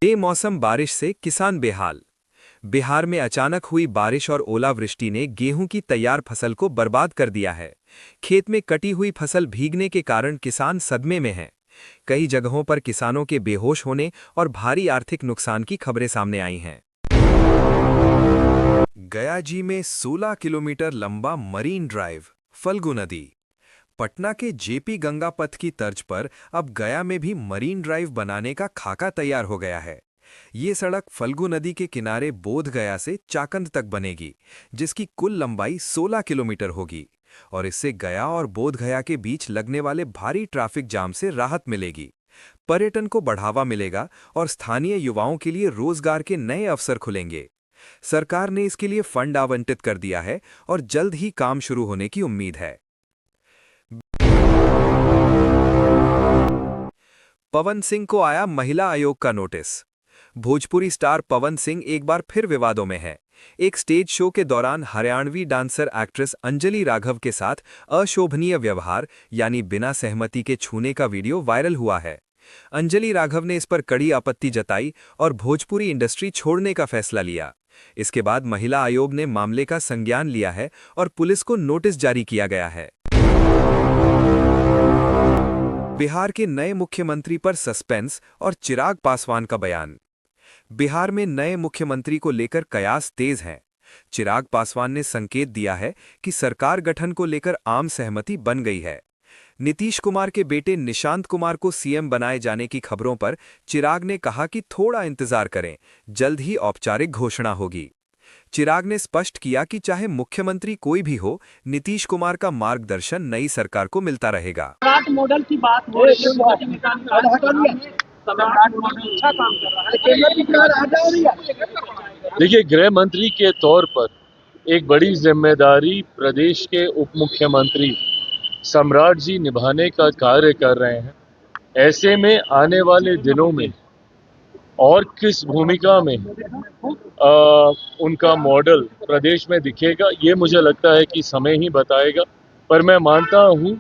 बेमौसम बारिश से किसान बेहाल। बिहार में अचानक हुई बारिश और ओलावृष्टि ने गेहूं की तैयार फसल को बर्बाद कर दिया है। खेत में कटी हुई फसल भीगने के कारण किसान सदमे में हैं। कई जगहों पर किसानों के बेहोश होने और भारी आर्थिक नुकसान की खबरें सामने आई हैं। गयाजी में 16 किलोमीटर लंबा मरीन ड्राइव, फल्गु नदी। पटना के जेपी गंगा पथ की तर्ज पर अब गया में भी मरीन ड्राइव बनाने का खाका तैयार हो गया है। ये सड़क फल्गु नदी के किनारे बोध गया से चाकंद तक बनेगी, जिसकी कुल लंबाई 16 किलोमीटर होगी और इससे गया और बोध गया के बीच लगने वाले भारी ट्रैफिक जाम से राहत मिलेगी। पर्यटन को बढ़ावा मिलेगा और स्थानीय युवाओं के लिए रोजगार के नए अवसर खुलेंगे। सरकार ने इसके लिए फंड आवंटित कर दिया है और जल्द ही काम शुरू होने की उम्मीद है। पवन सिंह को आया महिला आयोग का नोटिस। भोजपुरी स्टार पवन सिंह एक बार फिर विवादों में है। एक स्टेज शो के दौरान हरियाणवी डांसर एक्ट्रेस अंजलि राघव के साथ अशोभनीय व्यवहार यानी बिना सहमति के छूने का वीडियो वायरल हुआ है। अंजलि राघव ने इस पर कड़ी आपत्ति जताई और भोजपुरी इंडस्ट्री छोड़ने का फैसला लिया। इसके बाद महिला आयोग ने मामले का संज्ञान लिया है और पुलिस को नोटिस जारी किया गया है। बिहार के नए मुख्यमंत्री पर सस्पेंस और चिराग पासवान का बयान। बिहार में नए मुख्यमंत्री को लेकर कयास तेज हैं। चिराग पासवान ने संकेत दिया है कि सरकार गठन को लेकर आम सहमति बन गई है। नीतीश कुमार के बेटे निशांत कुमार को सीएम बनाए जाने की खबरों पर चिराग ने कहा कि थोड़ा इंतजार करें, जल्द ही औपचारिक घोषणा होगी। चिराग ने स्पष्ट किया कि चाहे मुख्यमंत्री कोई भी हो, नीतीश कुमार का मार्गदर्शन नई सरकार को मिलता रहेगा। सम्राट मॉडल की बात हो रही है, सम्राट मॉडल अच्छा काम कर रहा है। देखिए, गृह मंत्री के तौर पर एक बड़ी जिम्मेदारी प्रदेश के उप मुख्यमंत्री सम्राट जी निभाने का कार्य कर रहे हैं। ऐसे में आने वाले दिनों में और किस भूमिका में उनका मॉडल प्रदेश में दिखेगा, ये मुझे लगता है कि समय ही बताएगा। पर मैं मानता हूं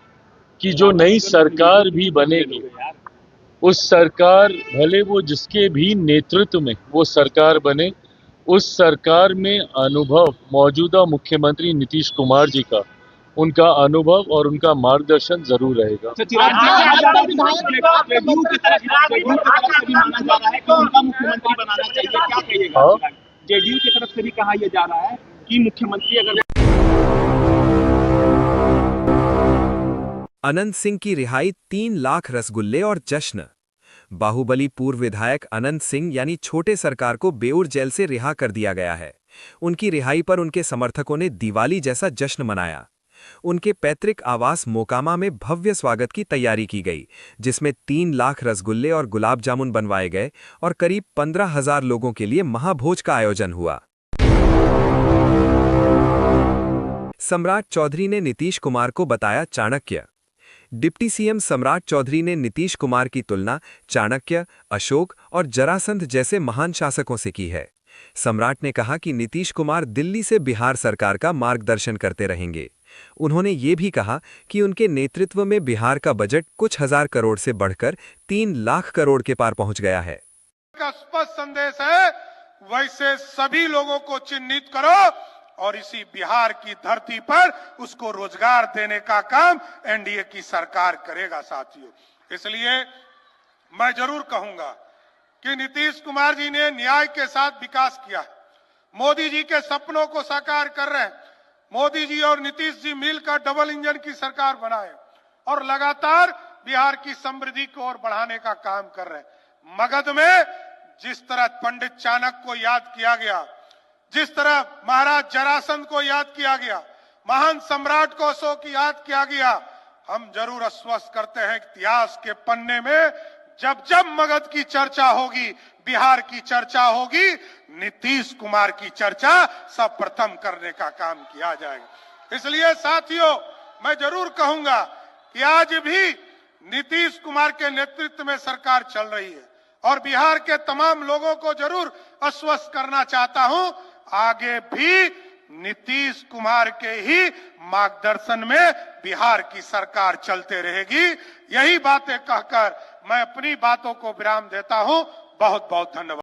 कि जो नई सरकार भी बनेगी, उस सरकार, भले वो जिसके भी नेतृत्व में वो सरकार बने, उस सरकार में अनुभव मौजूदा मुख्यमंत्री नीतीश कुमार जी का, उनका अनुभव और उनका मार्गदर्शन जरूर रहेगा। जेडीयू की तरफ से भी कहा यह जा रहा है कि मुख्यमंत्री अगर अनंत सिंह की रिहाई, 3 लाख रसगुल्ले और जश्न। बाहुबली पूर्व विधायक अनंत सिंह यानी छोटे सरकार को बेऊर जेल से रिहा कर दिया गया है। उनकी रिहाई पर उनके समर्थकों ने दिवाली जैसा जश्न मनाया। उनके पैतृक आवास मोकामा में भव्य स्वागत की तैयारी की गई, जिसमें 3 लाख रसगुल्ले और गुलाब जामुन बनवाए गए और करीब 15,000 लोगों के लिए महाभोज का आयोजन हुआ। सम्राट चौधरी ने नीतीश कुमार को बताया चाणक्य। डिप्टी सीएम सम्राट चौधरी ने नीतीश कुमार की तुलना चाणक्य, अशोक और जरासंध जैसे महान शासकों से की है। सम्राट ने कहा कि नीतीश कुमार दिल्ली से बिहार सरकार का मार्गदर्शन करते रहेंगे। उन्होंने ये भी कहा कि उनके नेतृत्व में बिहार का बजट कुछ हजार करोड़ से बढ़कर 3 लाख करोड़ के पार पहुंच गया है। का स्पष्ट संदेश है, वैसे सभी लोगों को चिन्हित करो और इसी बिहार की धरती पर उसको रोजगार देने का काम एनडीए की सरकार करेगा साथियों। इसलिए मैं जरूर कहूंगा कि नीतीश कुमार जी ने न्याय के साथ विकास किया है। मोदी जी के सपनों को साकार कर रहे हैं। मोदी जी और नीतीश जी मिलकर डबल इंजन की सरकार बनाए और लगातार बिहार की समृद्धि को और बढ़ाने का काम कर रहे हैं। मगध में जिस तरह पंडित चाणक्य को याद किया गया, जिस तरह महाराज जरासंध को याद किया गया, महान सम्राट को अशोक को याद किया गया, हम जरूर आश्वस्त करते हैं इतिहास के पन्ने में जब जब मगध की चर्चा होगी, बिहार की चर्चा होगी, नीतीश कुमार की चर्चा सर्वप्रथम करने का काम किया जाएगा। इसलिए साथियों, मैं जरूर कहूंगा कि आज भी नीतीश कुमार के नेतृत्व में सरकार चल रही है और बिहार के तमाम लोगों को जरूर आश्वस्त करना चाहता हूं, आगे भी नीतीश कुमार के ही मार्गदर्शन में बिहार की सरकार चलते रहेगी। यही बातें कहकर मैं अपनी बातों को विराम देता हूं। बहुत बहुत धन्यवाद।